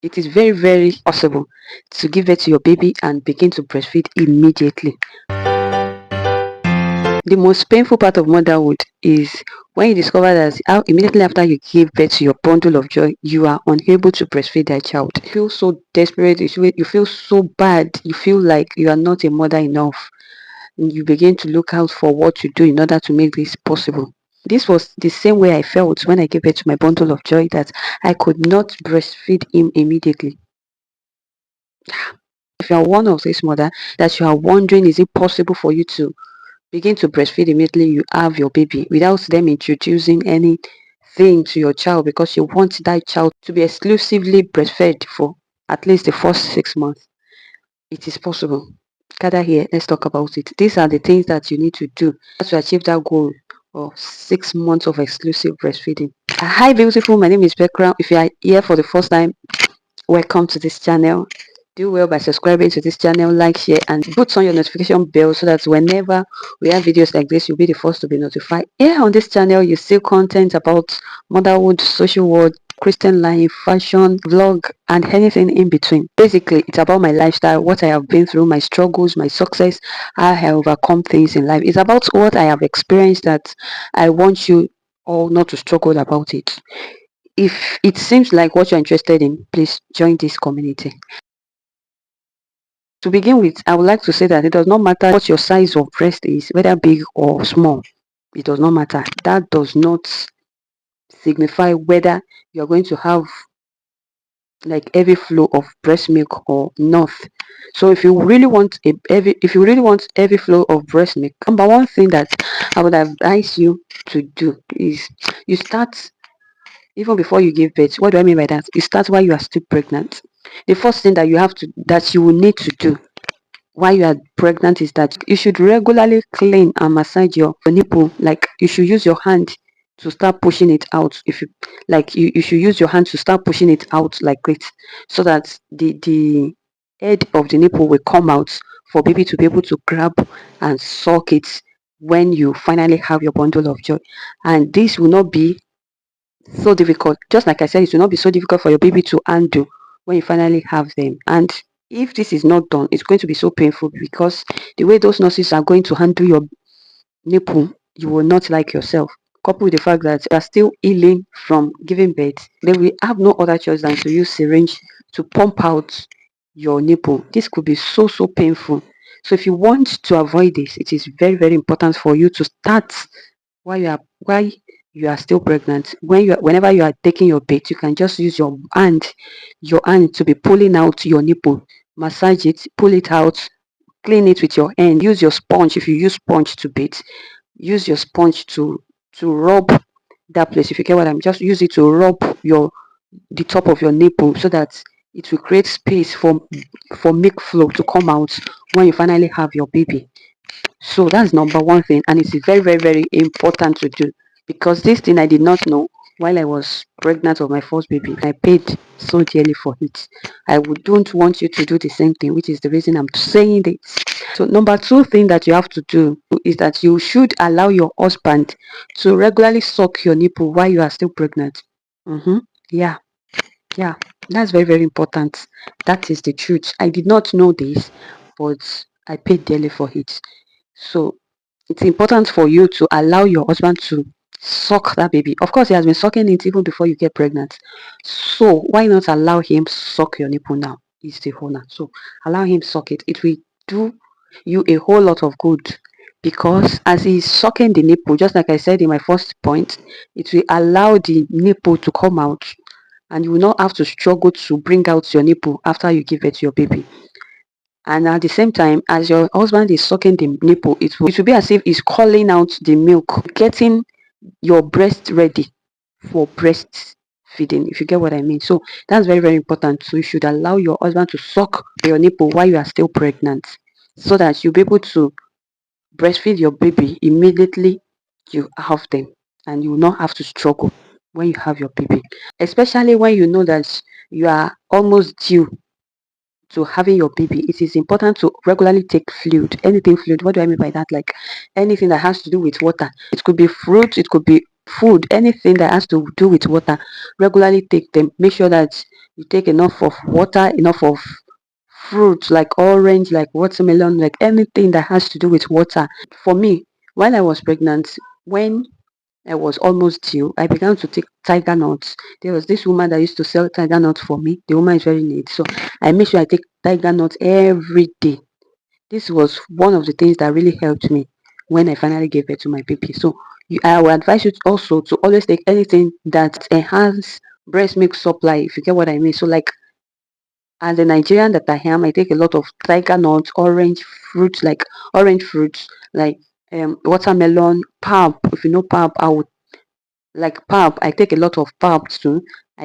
It is very, very possible to give birth to your baby and begin to breastfeed immediately. The most painful part of motherhood is when you discover that immediately after you give birth to your bundle of joy, you are unable to breastfeed that child. You feel so desperate, you feel so bad, you feel like you are not a mother enough. You begin to look out for what to do in order to make this possible. This was the same way I felt when I gave birth to my bundle of joy, that I could not breastfeed him immediately. If you are one of these mother that you are wondering, is it possible for you to begin to breastfeed immediately you have your baby without them introducing anything to your child, because you want that child to be exclusively breastfed for at least the first 6 months? It is possible. Gather here, let's talk about it. These are the things that you need to do to achieve that goal of 6 months of exclusive breastfeeding. Hi beautiful, my name is Bekra. If you are here for the first time, welcome to this channel. Do well by subscribing to this channel, like, share, and put on your notification bell so that whenever we have videos like this, you'll be the first to be notified. Here on this channel, you see content about motherhood, social world, Christian life, fashion, vlog, and anything in between. Basically, it's about my lifestyle, what I have been through, my struggles, my success, how I have overcome things in life. It's about what I have experienced that I want you all not to struggle about it. If it seems like what you're interested in, please join this community. To begin with, I would like to say that it does not matter what your size of breast is, whether big or small. It does not matter. That does not signify whether you're going to have like heavy flow of breast milk or not. So if you really want heavy flow of breast milk, number one thing that I would advise you to do is you start even before you give birth. What do I mean by that? You start while you are still pregnant. The first thing that you will need to do while you are pregnant is that you should regularly clean and massage your nipple. Like you should use your hand to start pushing it out. If you like, you should use your hand to start pushing it out like it, so that the head of the nipple will come out for baby to be able to grab and suck it when you finally have your bundle of joy. And this will not be so difficult. Just like I said, it will not be so difficult for your baby to undo when you finally have them. And if this is not done, it's going to be so painful, because the way those nurses are going to handle your nipple, you will not like yourself. Coupled with the fact that you are still healing from giving birth, then we have no other choice than to use syringe to pump out your nipple. This could be so painful. So if you want to avoid this, it is very, very important for you to start while you are still pregnant. Whenever you are taking your birth, you can just use your hand to be pulling out your nipple, massage it, pull it out, clean it with your hand. Use your sponge. If you use sponge to bathe, use your sponge to rub that place. If you get what I'm, just use it to rub the top of your nipple, so that it will create space for milk flow to come out when you finally have your baby. So that's number one thing, and it's very, very, very important to do, because this thing I did not know while I was pregnant of my first baby. I paid so dearly for it. Don't want you to do the same thing, which is the reason I'm saying this. So number two thing that you have to do is that you should allow your husband to regularly suck your nipple while you are still pregnant. Yeah, yeah, that's very, very important. That is the truth. I did not know this, but I paid dearly for it. So it's important for you to allow your husband to suck that baby. Of course, he has been sucking it even before you get pregnant. So why not allow him suck your nipple now? He's the owner. So allow him suck it. It will do you a whole lot of good, because as he's sucking the nipple, just like I said in my first point, it will allow the nipple to come out, and you will not have to struggle to bring out your nipple after you give birth to your baby. And at the same time, as your husband is sucking the nipple, it will be as if he's calling out the milk, getting your breast ready for breastfeeding, if you get what I mean. So that's very, very important. So you should allow your husband to suck your nipple while you are still pregnant, so that you'll be able to breastfeed your baby immediately you have them, and you will not have to struggle when you have your baby, especially when you know that you are almost due to having your baby. It is important to regularly take fluid. Anything fluid, what do I mean by that? Like anything that has to do with water. It could be fruit, it could be food, anything that has to do with water, regularly take them. Make sure that you take enough of water, enough of fruits like orange, like watermelon, like anything that has to do with water. For me, while I was pregnant, when I was almost due, I began to take tiger nuts. There was this woman that used to sell tiger nuts for me. The woman is very neat. So I make sure I take tiger nuts every day. This was one of the things that really helped me when I finally gave birth to my baby. So I will advise you also to always take anything that enhance breast milk supply, if you get what I mean. So like as a Nigerian that I am, I take a lot of tiger nuts, orange fruits, like watermelon, pulp. If you know pulp, I would like pulp. I take a lot of pulp too.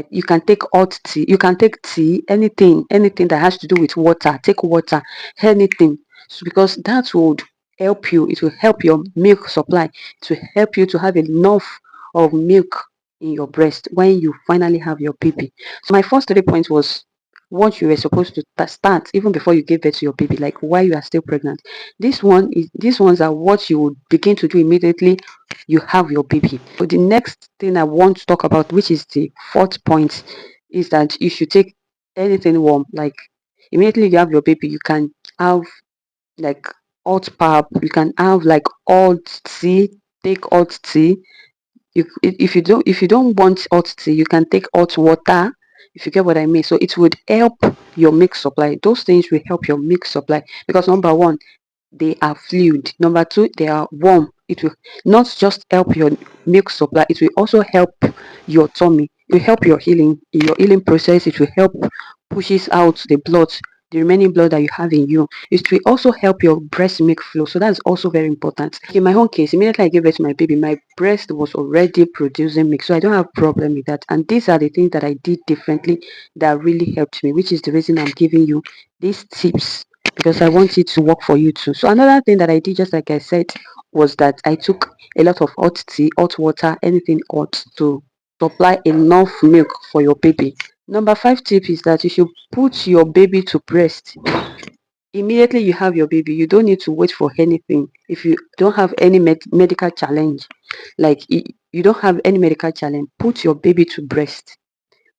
You can take hot tea, you can take tea, anything that has to do with water. Take water, anything. So because that would help you, it will help your milk supply, to help you to have enough of milk in your breast when you finally have your baby. So my first 3 points was what you were supposed to start even before you give birth to your baby, like while you are still pregnant. These ones are what you would begin to do immediately you have your baby. But the next thing I want to talk about, which is the fourth point, is that you should take anything warm. Like immediately you have your baby, you can have like hot pap, you can have like hot tea, take hot tea. If you don't want hot tea, you can take hot water, if you get what I mean. So it would help your milk supply. Those things will help your milk supply because number one, they are fluid. Number two, they are warm. It will not just help your milk supply, it will also help your tummy. It will help your healing process. It will help pushes out the blood, the remaining blood that you have in you. It will also help your breast milk flow. So that's also very important. In my own case, immediately I gave birth to my baby, my breast was already producing milk. So I don't have problem with that. And these are the things that I did differently that really helped me, which is the reason I'm giving you these tips, because I want it to work for you too. So another thing that I did, just like I said, was that I took a lot of hot tea, hot water, anything hot to supply enough milk for your baby. Number five tip is that you should put your baby to breast. Immediately you have your baby, you don't need to wait for anything. If you don't have any medical challenge, like you don't have any medical challenge, put your baby to breast.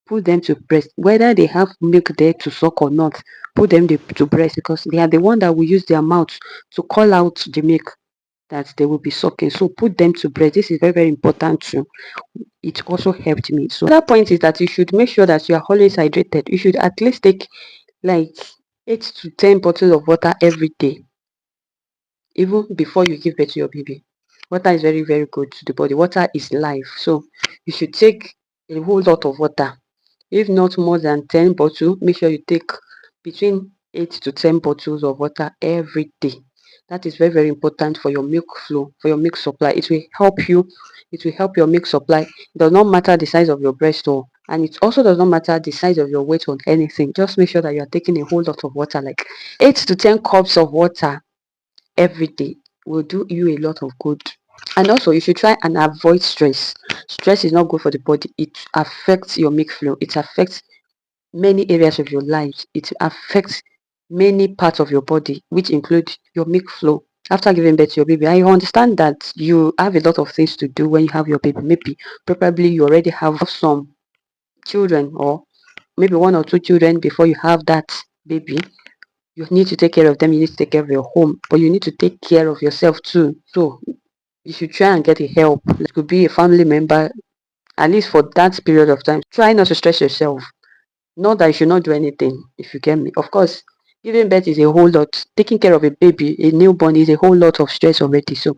Put them to breast, whether they have milk there to suck or not. Put them to breast because they are the one that will use their mouth to call out the milk that they will be sucking. So put them to breast. This is very, very important too. It also helped me. So another point is that you should make sure that you are always hydrated. You should at least take like 8 to 10 bottles of water every day, even before you give birth to your baby. Water is very, very good to the body. Water is life. So you should take a whole lot of water. If not more than 10 bottles, make sure you take between 8 to 10 bottles of water every day. That is very, very important for your milk flow, for your milk supply. It will help you. It will help your milk supply. It does not matter the size of your breast, or and it also does not matter the size of your weight or anything. Just make sure that you are taking a whole lot of water, like 8 to 10 cups of water every day will do you a lot of good. And also you should try and avoid stress. Stress is not good for the body. It affects your milk flow. It affects many areas of your life. It affects many parts of your body, which include your milk flow. After giving birth to your baby, I understand that you have a lot of things to do when you have your baby. Maybe probably you already have some children, or maybe one or two children before you have that baby. You need to take care of them, you need to take care of your home, but you need to take care of yourself too. So you should try and get a help. It could be a family member, at least for that period of time. Try not to stress yourself. Not that you should not do anything, if you get me. Of course, giving birth is a whole lot. Taking care of a baby, a newborn, is a whole lot of stress already. So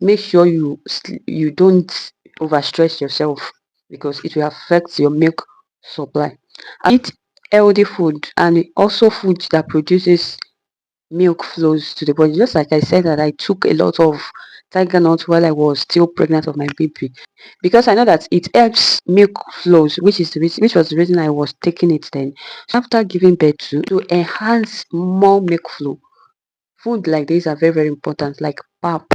make sure you don't overstress yourself, because it will affect your milk supply. Eat healthy food, and also food that produces milk flows to the body. Just like I said that I took a lot of tiger nuts while I was still pregnant of my baby, because I know that it helps milk flows, which was the reason I was taking it then. So after giving birth to enhance more milk flow, food like this are very, very important, like pap.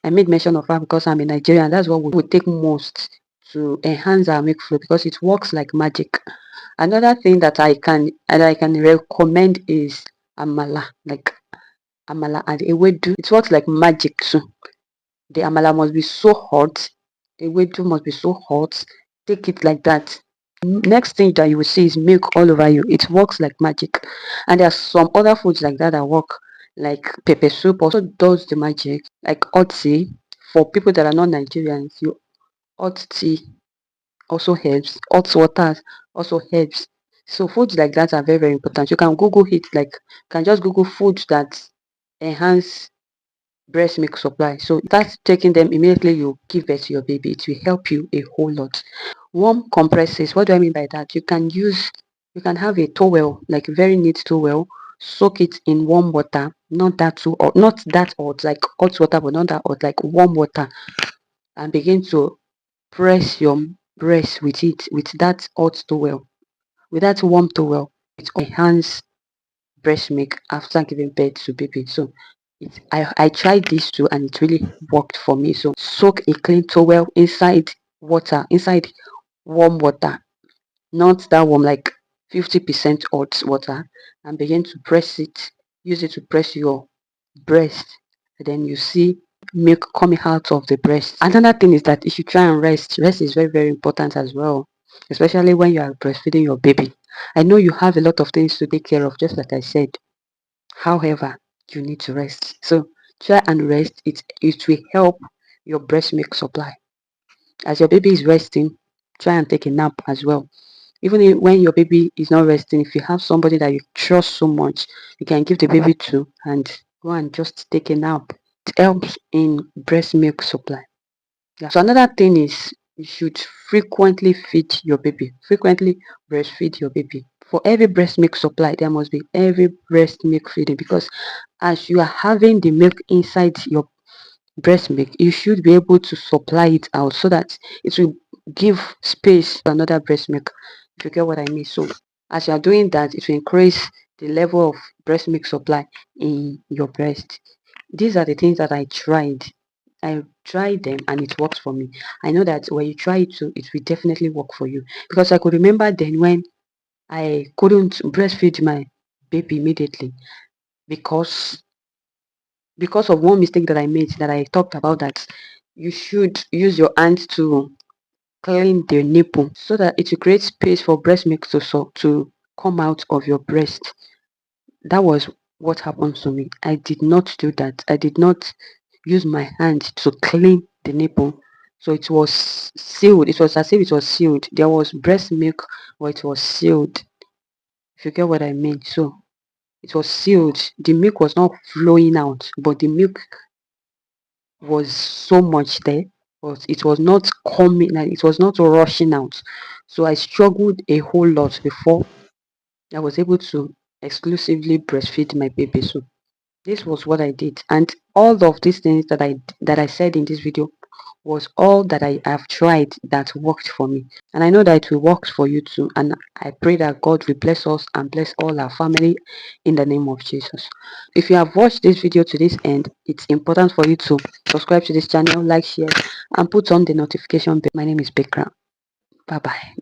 I made mention of pap because I'm a Nigerian. That's what we would take most to enhance our milk flow, because it works like magic. Another thing that I can recommend is amala, like amala and ewedu. It works like magic too. The amala must be so hot. ewedu must be so hot. Take it like that. Next thing that you will see is milk all over you. It works like magic. And there are some other foods like that work, like pepper soup also does the magic, like hot tea. For people that are not Nigerians, you hot tea also helps. Hot water also helps. So foods like that are very, very important. You can Google it, like you can just Google foods that enhance breast milk supply. So start taking them immediately you give birth to your baby. It will help you a whole lot. Warm compresses. What do I mean by that? You can have a towel, like very neat towel, soak it in warm water, not that too or not that hot, like hot water, but not that hot, like warm water, and begin to press your breast with it, with that hot towel, with that warm towel. It enhance breast milk after giving birth to baby. So I tried this too and it really worked for me. So soak a clean towel inside water, inside warm water, not that warm, like 50% hot water, and begin to press it. Use it to press your breast, and then you see milk coming out of the breast. Another thing is that if you try and rest is very, very important as well, especially when you are breastfeeding your baby. I know you have a lot of things to take care of, just like I said. However, you need to rest. So try and rest. It will help your breast milk supply. As your baby is resting, try and take a nap as well. Even when your baby is not resting, if you have somebody that you trust so much, you can give the baby to and go and just take a nap. It helps in breast milk supply. Yeah. So another thing is you should frequently feed your baby. Frequently breastfeed your baby. For every breast milk supply, there must be every breast milk feeding, because as you are having the milk inside your breast milk, you should be able to supply it out so that it will give space to another breast milk, if you get what I mean. So as you are doing that, it will increase the level of breast milk supply in your breast. These are the things that I tried them and it works for me. I know that when you try it too, it will definitely work for you, because I could remember then when I couldn't breastfeed my baby immediately, because of one mistake that I made, that I talked about, that you should use your hand to clean the nipple so that it will create space for breast milk to come out of your breast. That was what happened to me. I did not do that. I did not use my hand to clean the nipple. So it was sealed. It was as if it was sealed. There was breast milk, but it was sealed. If you get what I mean. So it was sealed. The milk was not flowing out, but the milk was so much there, but it was not coming, like it was not rushing out. So I struggled a whole lot before I was able to exclusively breastfeed my baby. So this was what I did, and all of these things that I said in this video was all that I have tried that worked for me, and I know that it will work for you too. And I pray that God will bless us and bless all our family in the name of Jesus. If you have watched this video to this end, it's important for you to subscribe to this channel, like, share, and put on the notification bell. My name is Bekra. Bye bye.